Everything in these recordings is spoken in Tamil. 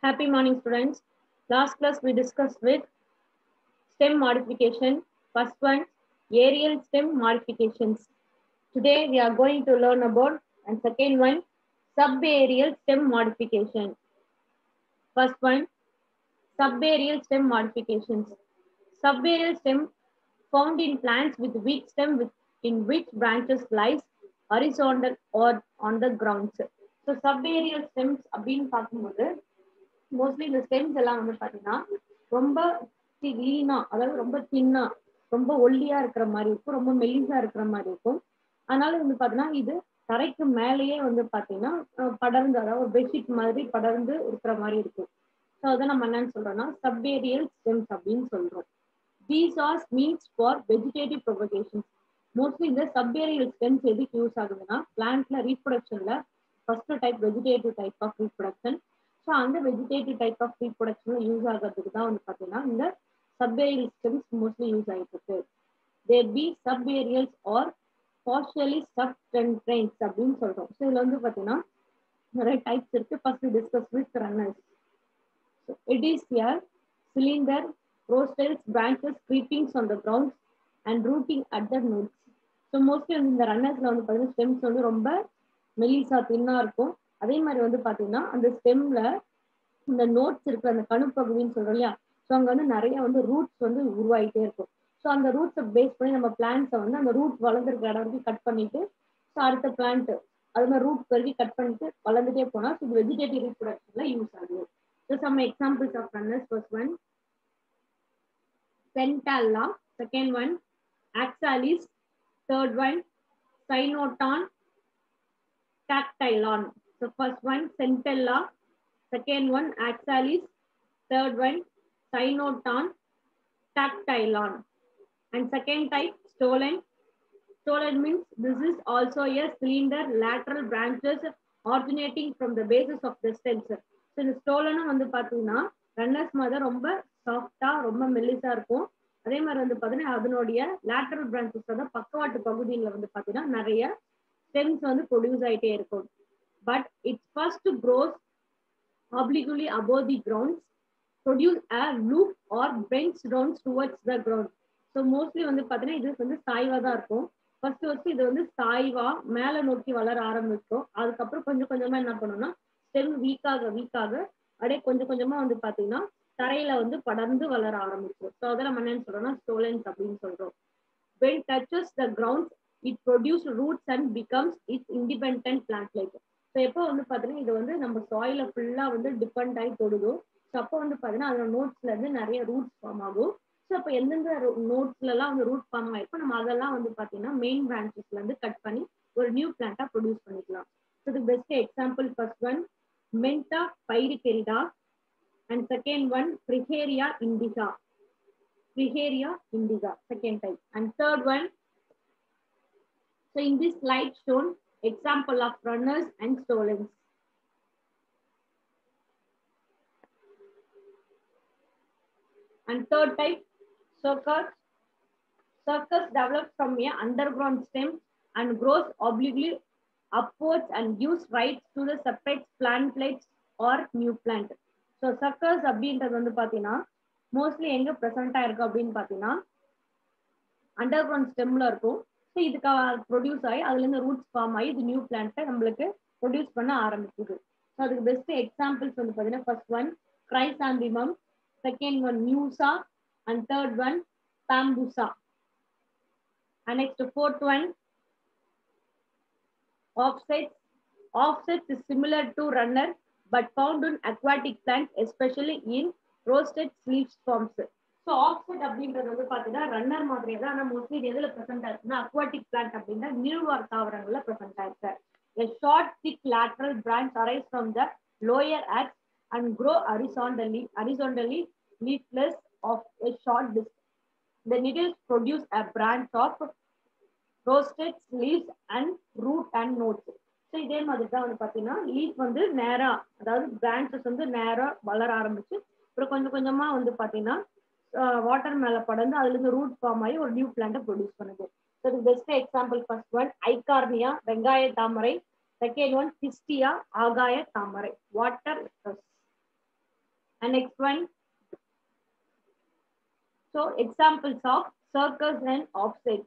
Happy morning, students. Last class we discussed with stem modification. First one, aerial stem modifications. Today we are going to learn about and second one, subaerial stem modification. First one, subaerial stem modifications. Subaerial stem found in plants with weak stem in which branches lies horizontal or on the ground. So subaerial stems அப்படின்னு பார்க்கும்போது மோஸ்ட்லி இந்த ஸ்டெம்ஸ் எல்லாம் வந்து பாத்தீங்கன்னா ரொம்ப லீனா, அதாவது ரொம்ப தின்னா, ரொம்ப ஒல்லியா இருக்கிற மாதிரி இருக்கும், ரொம்ப மெல்லிசா இருக்கிற மாதிரி இருக்கும். அதனால வந்து பாத்தீங்கன்னா இது தரைக்கு மேலேயே வந்து பாத்தீங்கன்னா படர்ந்து, அதாவது ஒரு பெட்ஷீட் மாதிரி படர்ந்து இருக்கிற மாதிரி இருக்கும். ஸோ அதை நம்ம என்னன்னு சொல்றோம்னா சப்ஏரியல் ஸ்டெம்ஸ் அப்படின்னு சொல்றோம். These are means for vegetative propagation. Mostly இந்த சப்ஏரியல் ஸ்டெம்ஸ் எதுக்கு யூஸ் ஆகுதுன்னா பிளான்ட்ல ரீப்ரொடக்ஷன்ல first type vegetative type of reproduction. So அந்த வெஜிடேட்டிவ் டைப் ஆஃப் ரீப்ரொடக்ஷன்ல யூஸ் ஆகிறதுக்கு தான் வந்து பார்த்தீங்கன்னா இந்த சப்ஏரியல் ஸ்டெம்ஸ் மோஸ்ட்லி யூஸ் ஆகிட்டு இருக்கு. தேர் பி சப்ஏரியல்ஸ் ஆர் பார்ஷியலி சப்டென்ட்ரைன்ஸ் அப்படின்னு சொல்றோம். ஸோ இதுல வந்து பார்த்தீங்கன்னா நிறைய டைப்ஸ் இருக்கு. First discuss with runners. It is a cylinder, rostels, branches, creepings on the ground and rooting at the nodes. So mostly வந்து இந்த ரன்னர்ஸ்ல வந்து பார்த்தீங்கன்னா ஸ்டெம்ஸ் வந்து ரொம்ப மெலிசா தின்னா இருக்கும். அதே மாதிரி வந்து பார்த்தீங்கன்னா அந்த ஸ்டெம்ல இந்த நோட்ஸ் இருக்கிற அந்த கணுப்பகுதின்னு சொல்றோம் இல்லையா, ஸோ அங்கே வந்து நிறைய வந்து ரூட்ஸ் வந்து உருவாகிட்டே இருக்கும். ஸோ அந்த ரூட்ஸை பேஸ் பண்ணி நம்ம பிளான்ட்ஸை வந்து அந்த ரூட் வளர்ந்துருக்கிற இடம் வரைக்கும் கட் பண்ணிட்டு ஸோ அடுத்த பிளான்ட் அது மாதிரி ரூட் வரைக்கும் கட் பண்ணிட்டு வளர்ந்துட்டே போனால் ஸோ வெஜிடேட்டிவ் ரீப்ரொடக்ஷன்ல யூஸ் ஆகுது. So some examples of runners. First one, Centella. Second one, Axalis. Third one, Cynoton, Cactylon. So first one, Centella. Second one, Axalis. Third one, Cynoton, Cactylon. And second type, Stolon. Stolon means this is also a cylinder, lateral branches originating from the basis of the stems. இந்த ஸ்டோலனும் வந்து பாத்தீங்கன்னா ரன்னர்ஸ் மாதிரி ரொம்ப சாஃப்டா ரொம்ப மெல்லிசா இருக்கும். அதே மாதிரி வந்து பாத்தீங்கன்னா அதனுடைய லேட்டரல் பிரான்சஸ் வந்து பக்கவாட்டு பகுதியில வந்து பாத்தீங்கன்னா நிறைய ஸ்டெம்ஸ் வந்து ப்ரொடியூஸ் ஆயிட்டே இருக்கும். But it's first cross obliquely above the ground, produce a loop or bends down towards the ground. So mostly வந்து பாத்தீங்கன்னா இது வந்து சாய்வா தான் இருக்கும். ஃபர்ஸ்ட் இது வந்து சாய்வா மேல நோக்கி வளர ஆரம்பிக்கும். அதுக்கப்புறம் கொஞ்சம் கொஞ்சமா என்ன பண்ணணும்னா ஸ்டெம் வீக்காக அப்படியே கொஞ்சம் கொஞ்சமா வந்து பாத்தீங்கன்னா தரையில வந்து படர்ந்து வளர ஆரம்பிக்கும். ஸோ அதை நம்ம என்னன்னு சொல்றோம்னா ஸ்டோலன்ஸ் அப்படின்னு சொல்றோம். When touches the ground, it produces roots and becomes its independent plant like. So எப்போ வந்து பாத்தீங்கன்னா இது வந்து நம்ம சாயில ஃபுல்லா வந்து டிபெண்ட் ஆகி தொடுதோ, ஸோ அப்போ வந்து பாத்தீங்கன்னா அதோட நோட்ஸ்ல இருந்து நிறைய ரூட்ஸ் ஃபார்ம் ஆகும். ஸோ அப்போ எந்தெந்த நோட்ஸ்ல எல்லாம் வந்து ரூட் ஃபார்ம் ஆயிருக்கும் நம்ம அதெல்லாம் வந்து பாத்தீங்கன்னா மெயின் பிரான்ச்சஸ்ல இருந்து கட் பண்ணி ஒரு நியூ பிளான்ட்டா ப்ரொடியூஸ் பண்ணிக்கலாம். ஸோ இது best example first one Menta pyricherida and second one Frigeria indica. Frigeria indica, second type. And third one, so in this slide shown example of runners and stolons. And third type, circus. Circus develops from a underground stem and grows obliquely upwards and gives rise to the separate plantlet or new plant. So circus அப்படின்றது வந்து பார்த்தீங்கன்னா மோஸ்ட்லி எங்கே ப்ரெசென்ட்டாக இருக்கு அப்படின்னு பார்த்தீங்கன்னா அண்டர் கிரவுண்ட் ஸ்டெம்ல இருக்கும். ஸோ இதுக்கு ப்ரொடியூஸ் ஆகி அதுலேருந்து ரூட்ஸ் ஃபார்ம் ஆகி இது நியூ பிளான்ட்டை நம்மளுக்கு ப்ரொடியூஸ் பண்ண ஆரம்பிக்குது. ஸோ அதுக்கு பெஸ்ட் எக்ஸாம்பிள்ஸ் வந்து பார்த்தீங்கன்னா first one chrysanthemum, second one Musa and third one Bambusa. And next fourth one, offsets. Offsets is similar to runner but found in aquatic plants, especially in roasted leaf forms. So offset அப்படின்றது வந்து பாத்தீங்கன்னா ரன்னர் மாதிரியே தான், ஆனா மோஸ்ட்லி இது எதுல பிரசன்ட் ஆயிருக்குன்னா அக்வாட்டிக் பிளான்ட் அப்படின்னா நீர்வாழ் தாவரங்கள்ல பிரசன்ட் ஆயிருக்கு. A short thick lateral branch arise from the lower axis and grow horizontally leafless of a short distance. The needles produce a branch of roasted leaves and root and nodes. So இதே மாதிரி தான் வந்து பார்த்தீங்கன்னா லீஃப் வந்து நேரா, அதாவது பிரான்ச்சஸ் வந்து நேரா வளர ஆரம்பிச்சு அப்புறம் கொஞ்சம் கொஞ்சமா வந்து பார்த்தீங்கன்னா வாட்டர் மேலே படர்ந்து அதுலேருந்து ரூட் ஃபார்ம் ஆகி ஒரு நியூ பிளான்ட்டை ப்ரொடியூஸ் பண்ணுது. ஸோ இது best example first one Eichhornia வெங்காய தாமரை, செகண்ட் ஒன் பிஸ்டியா ஆகாய தாமரை water. And next one, so examples of circus and offsets.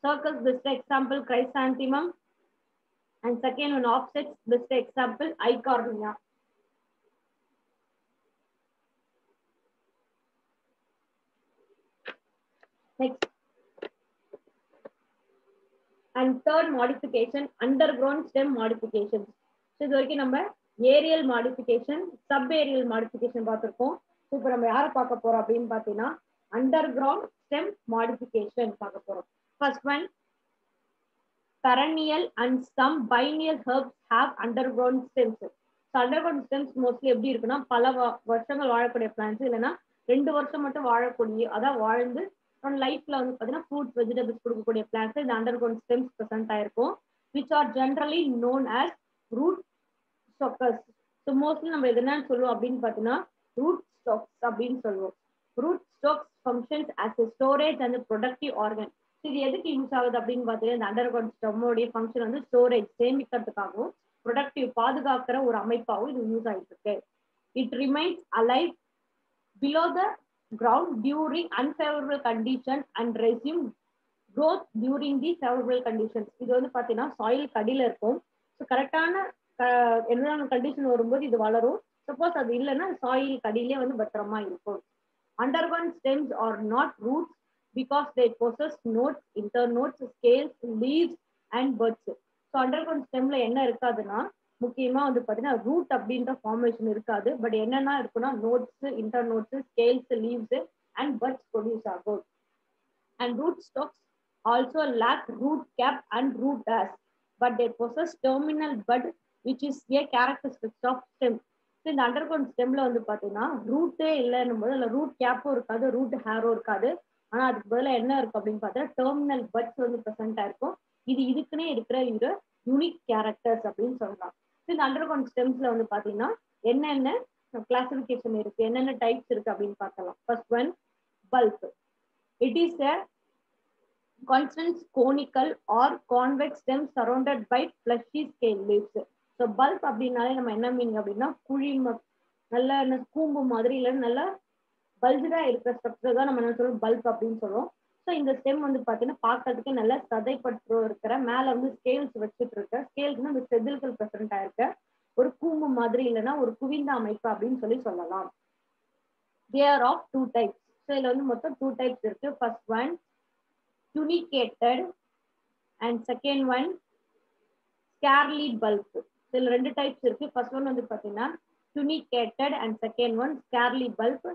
Circus, best example chrysanthemum, and second one offsets, best example eichhornia. Next, and third modification, underground stem modifications. So இது வரைக்கும் நம்ம aerial modification, sub aerial modification பார்த்திருக்கோம். ஸோ இப்போ நம்ம யாரை பார்க்க போறோம் அப்படின்னு பார்த்தீங்கன்னா அண்டர்கிரவுண்ட் ஸ்டெம் மாடிஃபிகேஷன் பார்க்க போறோம். First one, perennial and some biennial herbs have underground stems. So underground stems mostly எப்படி இருக்குன்னா பல வருஷங்கள் வாழக்கூடிய பிளான்ஸ், இல்லைன்னா 2 வருஷம் மட்டும் வாழக்கூடிய, அதான் வாழ்ந்து லைஃப்ல வந்து பாத்தீங்கன்னா ஃப்ரூட்ஸ் வெஜிடபிள்ஸ் கொடுக்கக்கூடிய பிளான்ஸ் இந்த அண்டர்கிரவுண்ட் ஸ்டெம்ஸ் ப்ரெசென்ட் ஆயிருக்கும், which are generally known as root stockers. So mostly நம்ம என்னன்னு சொல்லுவோம் அப்படின்னு பார்த்தீங்கன்னா ரூட் ஸ்டாக்ஸ் அப்படின்னு சொல்லுவோம். Root stocks functions as a storage and a productive organ. இது எதுக்கு யூஸ் ஆகுது அப்படின்னு பார்த்தீங்கன்னா இந்த அண்டர்கிரவுண்ட் ஸ்டெம்மோடைய ஃபங்க்ஷன் வந்து ஸ்டோரேஜ், சேமிக்கிறதுக்காகவும் ப்ரொடக்டிவ், பாதுகாக்கிற ஒரு அமைப்பாகவும் இது யூஸ் ஆகிட்டு இருக்கு. It remains alive below the ground during unfavorable condition and resume growth during the favorable conditions. இது வந்து பாத்தீங்கன்னா சாயில் கடியில இருக்கும். ஸோ கரெக்டான என்விரான்மெண்ட் கண்டிஷன் வரும்போது இது வளரும். சப்போஸ் அது இல்லைன்னா சாயில் கடியிலே வந்து பத்திரமா இருக்கும். Underground stems are not roots because they possess nodes, internodes, scales, leaves and buds. So underground ஸ்டெம்ல என்ன இருக்காதுன்னா முக்கியமா வந்து பாத்தீங்கன்னா ரூட் அப்படின்ற ஃபார்மேஷன் இருக்காது. பட் என்னன்னா இருக்குன்னா nodes, internodes, scales, leaves and buds produce ஆகும். And root stocks also lack root cap and root hairs, but they possess terminal bud which is a characteristics of stem. இந்த அண்டர்கிரவுண்ட் ஸ்டெம்ல வந்து பாத்தீங்கன்னா ரூட்டே இல்லைன்னும் போது அதில் ரூட் கேப்பும் இருக்காது, ரூட் ஹேரும் இருக்காது. ஆனா அதுக்கு பதிலாக என்ன இருக்கும் அப்படின்னு பார்த்தா டெர்மினல் பட்ஸ் வந்து ப்ரெசென்ட் ஆயிருக்கும். இது இதுக்குன்னே இருக்கிற ஒரு யூனிக் கேரக்டர்ஸ் அப்படின்னு சொல்லலாம். இந்த அண்டர்கிரவுண்ட் ஸ்டெம்ஸ்ல வந்து பாத்தீங்கன்னா என்னென்ன கிளாசிபிகேஷன் இருக்கு, என்னென்ன டைப்ஸ் இருக்கு அப்படின்னு பார்க்கலாம். First one, bulb. It is a constant conical or convex stem surrounded by fleshy scale leaves. So bulb அப்படின்னாலே நம்ம என்ன மீனிங் அப்படின்னா குழி, நல்ல கூம்பு மாதிரி இல்லை நல்ல பல்ஜா இருக்கிற ஸ்ட்ரக்சர் தான் நம்ம என்ன சொல்லுவோம் பல்ப் அப்படின்னு சொல்லுவோம். ஸோ இந்த ஸ்டெம் வந்து பார்த்தீங்கன்னா பார்க்கறதுக்கு நல்ல சதைப்பற்று இருக்கிற, மேலே வந்து ஸ்கேல்ஸ் வச்சுட்டு இருக்க, ஸ்கேல்ஸ்னா இந்த செதில்கள் ப்ரெசென்ட் ஆயிருக்க ஒரு கூம்பு மாதிரி இல்லைன்னா ஒரு குவிந்த அமைப்பு அப்படின்னு சொல்லலாம். There of 2 types. ஸோ இதுல வந்து மொத்தம் 2 types இருக்கு. First one tunicate and second one scarly bulb. இதுல 2 டைப்ஸ் இருக்கு. ஃபர்ஸ்ட் ஒன் வந்து பாத்தீங்கன்னா tunicate and second one scarly bulb.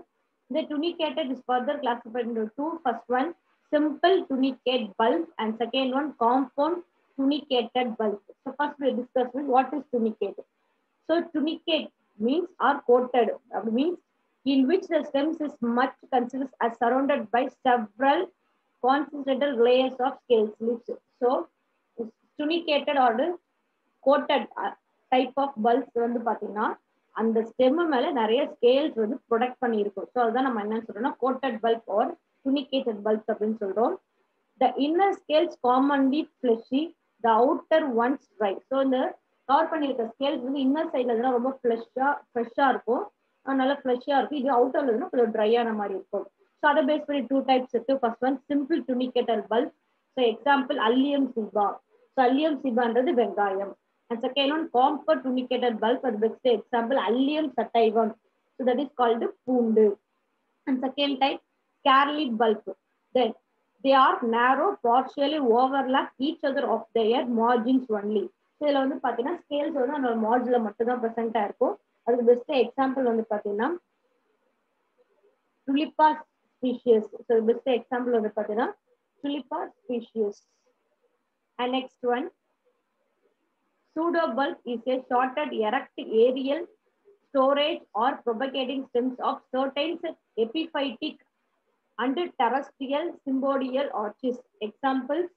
The tunicate is further classified into 2. First one, simple tunicate bulb, and second one, compound tunicated bulb. So first we discuss with what is tunicate. So tunicate means are coated, means in which the stems is much considered as surrounded by several concentrated layers of scales, leaves. So tunicated or coated type of bulbs வந்து பாத்தீங்கன்னா அந்த ஸ்டெம் மேல நிறைய ஸ்கேல்ஸ் வந்து ப்ரொடக்ட் பண்ணியிருக்கும். ஸோ அதுதான் நம்ம என்ன சொல்றோம்னா coated bulb or tunicated bulb அப்படின்னு சொல்றோம். The inner scales commonly fleshy, the outer ones dry. So இந்த கவர் பண்ணியிருக்க ஸ்கேல்ஸ் வந்து இன்னர் சைட்ல இருந்தா ரொம்ப ஃப்ரெஷ்ஷா இருக்கும், நல்லா ஃப்ளஷியா இருக்கும். இது அவுட்டர்ல இருந்தா கொஞ்சம் ட்ரையான மாதிரி இருக்கும். ஸோ அதை பேஸ் பண்ணி 2 types இருக்கு. First one simple tunicated bulb. So example Allium cepa. So Allium சிபான்றது வெங்காயம். And second one, compound tunicated bulb, for the best example, Allium sativum. So that is called poondu. And second type, scarly bulb. Then they are narrow, partially overlap each other of their margins only. So இதுல வந்து பாத்தீங்கன்னா ஸ்கேல்ஸ் வந்து அந்த மார்ஜின்ல மட்டும் தான் ப்ரெசென்ட்டா இருக்கும். அதுக்கு பெஸ்ட் எக்ஸாம்பிள் வந்து பாத்தீங்கன்னா tulipa species. So best example வந்து பாத்தீங்கன்னா tulipa species. And next one, pseudobulb is a shorted erect aerial storage or propagating stems of certain epiphytic and terrestrial symbodial arches. Examples,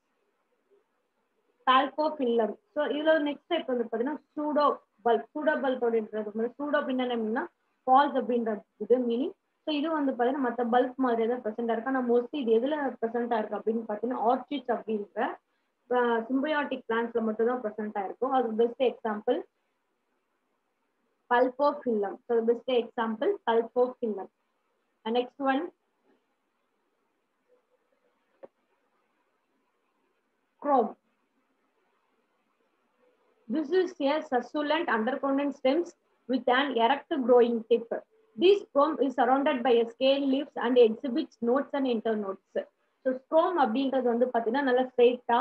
Palcophyllum. So இதுல next type வந்து பாத்தீங்கன்னா pseudobulb. pseudobulb அப்படின்றது pseudo அப்படின்னா false அப்படின்றது மீனிங். ஸோ இது வந்து பாத்தீங்கன்னா மற்ற பல்ப் மாதிரி தான் ப்ரெசென்டா இருக்கு. ஆனால் மோஸ்ட்லி இது எதுல ப்ரெசென்டா இருக்கு அப்படின்னு பாத்தீங்கன்னா ஆர்ச்சிட்ஸ் அப்படின்ற சிம்பியாட்டிக் பிளான்ஸ்ல மட்டும் தான் ப்ரெசென்ட் ஆயிருக்கும். அது best example Pulpophyllum. So the best example, pulpophyllum. And next one, chrome. This is a succulent undercontinent stems with an erect growing tip. This chrome is surrounded by a scale leaves and exhibits nodes and internodes. So chrome அப்படின்றது வந்து பார்த்தீங்கன்னா நல்லா ஸ்ட்ரெயிட்டா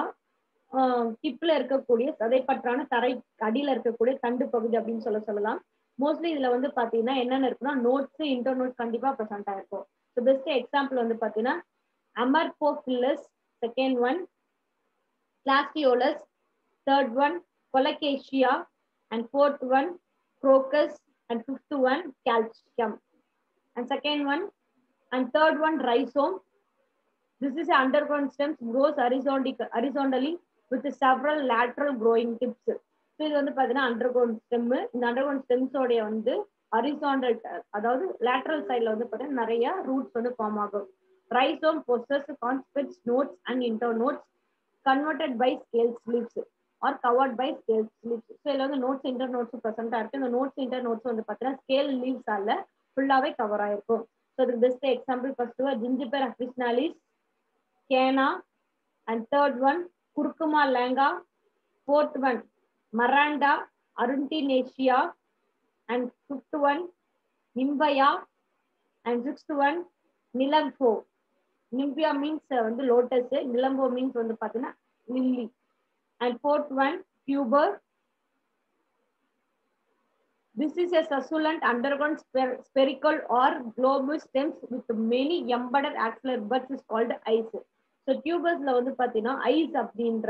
டிப்ல இருக்கக்கூடிய சதைப்பற்றான தரை அடியில இருக்கக்கூடிய தண்டு பகுதி அப்படின்னு சொல்லலாம். மோஸ்ட்லி இதுல வந்து பாத்தீங்கன்னா என்னென்ன இருக்குன்னா நோட்ஸ் இன்டர்நோட்ஸ் கண்டிப்பா ப்ரெசென்ட் ஆயிருக்கும். ஸோ பெஸ்ட் எக்ஸாம்பிள் வந்து பாத்தீங்கன்னா Amorphophallus, second one Gladiolus, third one Colocasia, and fourth one crocus, and fifth one calcium, and second one and third one rhizome. This is an underground stems grows horizontally with several lateral growing tips. So இது வந்து பாத்தீங்கன்னா அண்டர்கிரவுண்ட் ஸ்டெம். இந்த அண்டர்கிரவுண்ட் ஸ்டெம்ஸோடைய வந்து ஹரிசாண்டல் அதாவது லேட்டரல் சைட்ல வந்து பாத்தீங்கன்னா நிறைய ரூட்ஸ் வந்து ஃபார்ம் ஆகும். Rhizome possess conspicuous nodes and internodes converted by scale leaves or covered by scale leaves. So இதுல வந்து நோட்ஸ் இன்டர்நோட்ஸ் ப்ரெசென்ட்டா இருக்கு. இந்த நோட்ஸ் இன்டர்நோட்ஸ் வந்து பாத்தீங்கன்னா ஸ்கேல் லீவ்ஸால ஃபுல்லாவே கவர் ஆயிருக்கும். ஸோ இதுக்கு best example first Zingiber officinalis, Canna, and third one curcuma langa, fourth one Miranda arundinacea, and fifth one nimbaya, and sixth one nilambo. Nimbia means வந்து lotus, nilambo means வந்து பாத்தீங்கன்னா lily, and fourth one tuber. This is a succulent underground spherical or globose stems with many embedded axillary buds is called eyes. So டியூபர்ஸ்ல வந்து பாத்தீங்கன்னா ஐஸ் அப்படின்ற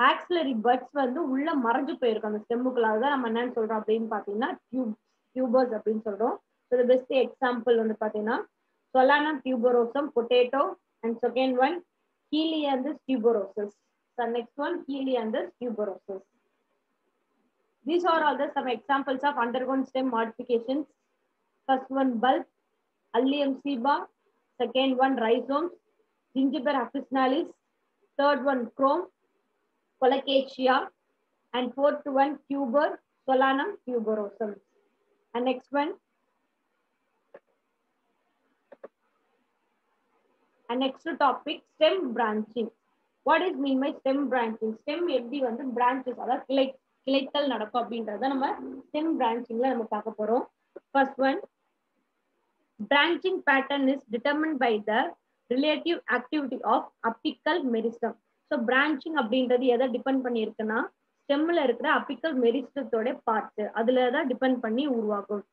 ஆக்சிலரி பட்ஸ் வந்து உள்ள மறைஞ்சு போயிருக்கும் அந்த ஸ்டெம்முக்குள்ள. அதுதான் நம்ம என்னன்னு சொல்றோம் அப்படின்னு பாத்தீங்கன்னா டியூபர்ஸ் அப்படின்னு சொல்றோம். ஸோ பெஸ்ட் எக்ஸாம்பிள் வந்து பாத்தீங்கன்னா Solanum tuberosum potato, and second one Helianthus tuberosus. So next one Helianthus tuberosus. These are all some examples of underground stem modifications. First one bulb, Allium seba. Second one rhizomes, Gingiber officinalis. Third one chrome, Colocasia. And fourth one tuber, Solanum tuberosum. And next one. And next topic, stem branching. What is mean by stem branching? Stem எப்படி வந்து branches அதாவது கிளைத்தல் நடக்கும் அப்படின்றத நம்ம ஸ்டெம் பிரான்ச்சிங்ல நம்ம பார்க்க போறோம். First one, branching pattern is determined by the relative activity of apical meristem. So branching அப்படின்றது எதை டிபெண்ட் பண்ணி இருக்குன்னா ஸ்டெம்ல இருக்கிற அப்பிக்கல் மெரிஸ்டத்தோட பார்ட் அதுல தான் டிபெண்ட் பண்ணி உருவாகும்.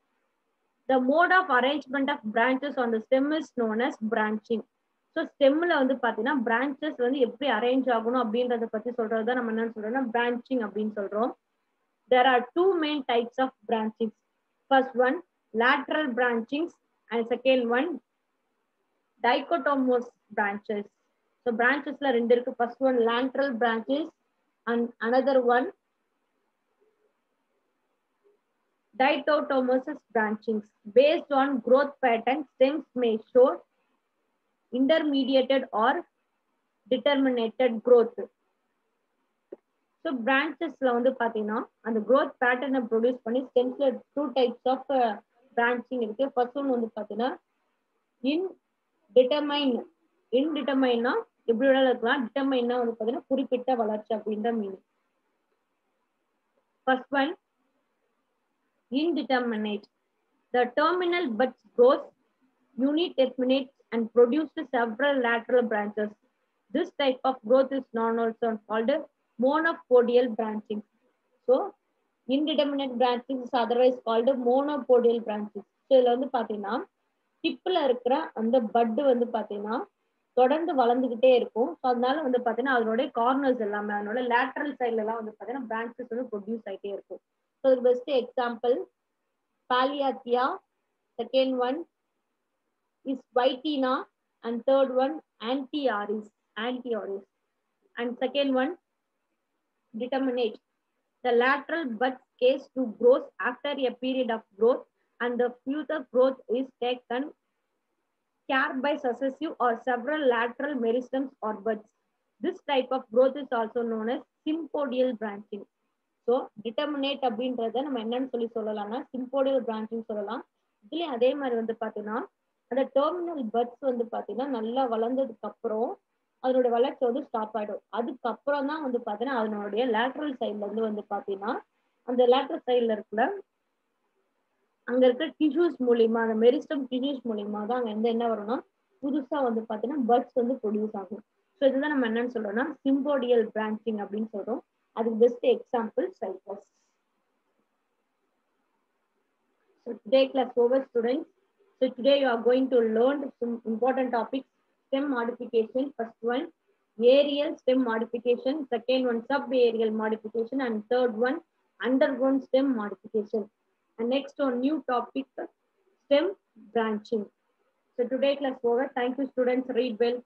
The mode of arrangement of branches on the stem is known as branching. So ஸ்டெம்ல வந்து பாத்தீங்கன்னா பிரான்ச்சஸ் வந்து எப்படி அரேஞ்ச் ஆகணும் அப்படின்றத பத்தி சொல்றதுதான் நம்ம என்ன சொல்றோம்னா பிரான்ச்சிங் அப்படின்னு சொல்றோம். There are two main types of branchings. First one, lateral branchings, and second one, dichotomous branches. So branches la rendu irukku. First one lateral branches, and another one dichotomous branchings. Based on growth pattern, stems may show intermediated or determinate growth. So பிரான்ச்சஸ்ல வந்து பாத்தீங்கன்னா அந்த க்ரோத் பேட்டர்னை ப்ரொடியூஸ் பண்ணி ஸ்டெம்ஸ்ல டூ டைப்ஸ் ஆஃப் பிரான்ச்சிங் இருக்கு. ஃபர்ஸ்ட் ஒன் வந்து பாத்தீங்கன்னா இன்டிட்டர்மைன்னா எப்படி வேணாலும் இருக்கலாம். டிட்டர்மைன்னா வந்து பாத்தீங்கன்னா குறிப்பிட்ட வளர்ச்சி அப்படின்ற meaning. First one indeterminate. The terminal buds grows uniterminate and produces several lateral branches. This type of growth is known also called monopodial branching. So indeterminate branching is otherwise called monopodial branching. So இதுல வந்து பாத்தீங்கன்னா டிப்ல இருக்கிற அந்த பட் வந்து பாத்தீங்கன்னா தொடர்ந்து வளர்ந்துகிட்டே இருக்கும். ஸோ அதனால வந்து பாத்தீங்கன்னா அதனுடைய கார்னர்ஸ் எல்லாமே அதனோட லேட்டரல் சைட்ல எல்லாம் வந்து பாத்தீங்கன்னா பிரான்ச்சஸ் வந்து ப்ரொடியூஸ் ஆயிட்டே இருக்கும். ஸோ இது best example Polyalthia, second one is வைட்டினா, and third one Antiaris, and second one determinate. The lateral bud case to growth after a period of growth, and the future growth is taken care by successive or several lateral meristems or buds. This type of growth is also known as sympodial branching. So determinate அப்படின்றத நம்ம என்னன்னு சொல்லலாம்னா சிம்போடியல் பிரான்ச்சிங் சொல்லலாம். இதுலயும் அதே மாதிரி வந்து பாத்தீங்கன்னா அந்த டெர்மினல் பட்ஸ் வந்து பாத்தீங்கன்னா நல்லா வளர்ந்ததுக்கு அப்புறம் அதனோட வளர்ச்சி வந்து ஸ்டாப் ஆயிடும். அதுக்கப்புறம் தான் வந்து பாத்தீங்கன்னா அதனுடைய லேட்ரல் சைட்ல இருந்து வந்து பாத்தீங்கன்னா அந்த லேட்ரல் சைட்ல இருக்கிற அங்க இருக்க டிஷ்யூஸ் மூலியமா அந்த மெரிஸ்டம் டிஷ்யூஸ் மூலியமா தான் அங்க என்ன வரும்னா புதுசா வந்து பாத்தீங்கன்னா பட்ஸ் வந்து ப்ரொடியூஸ் ஆகும். ஸோ இதுதான் நம்ம என்னன்னு சொல்றோம்னா சிம்போடியல் பிரான்ச்சிங் அப்படின்னு சொல்றோம். அதுக்கு best example Cyprus. So today class over students. So today you are going to learn some important topics. Stem modification, first one aerial stem modification, second one subaerial modification, and third one underground stem modification. And next one new topic stem branching. So today class over. Thank you students. Read well.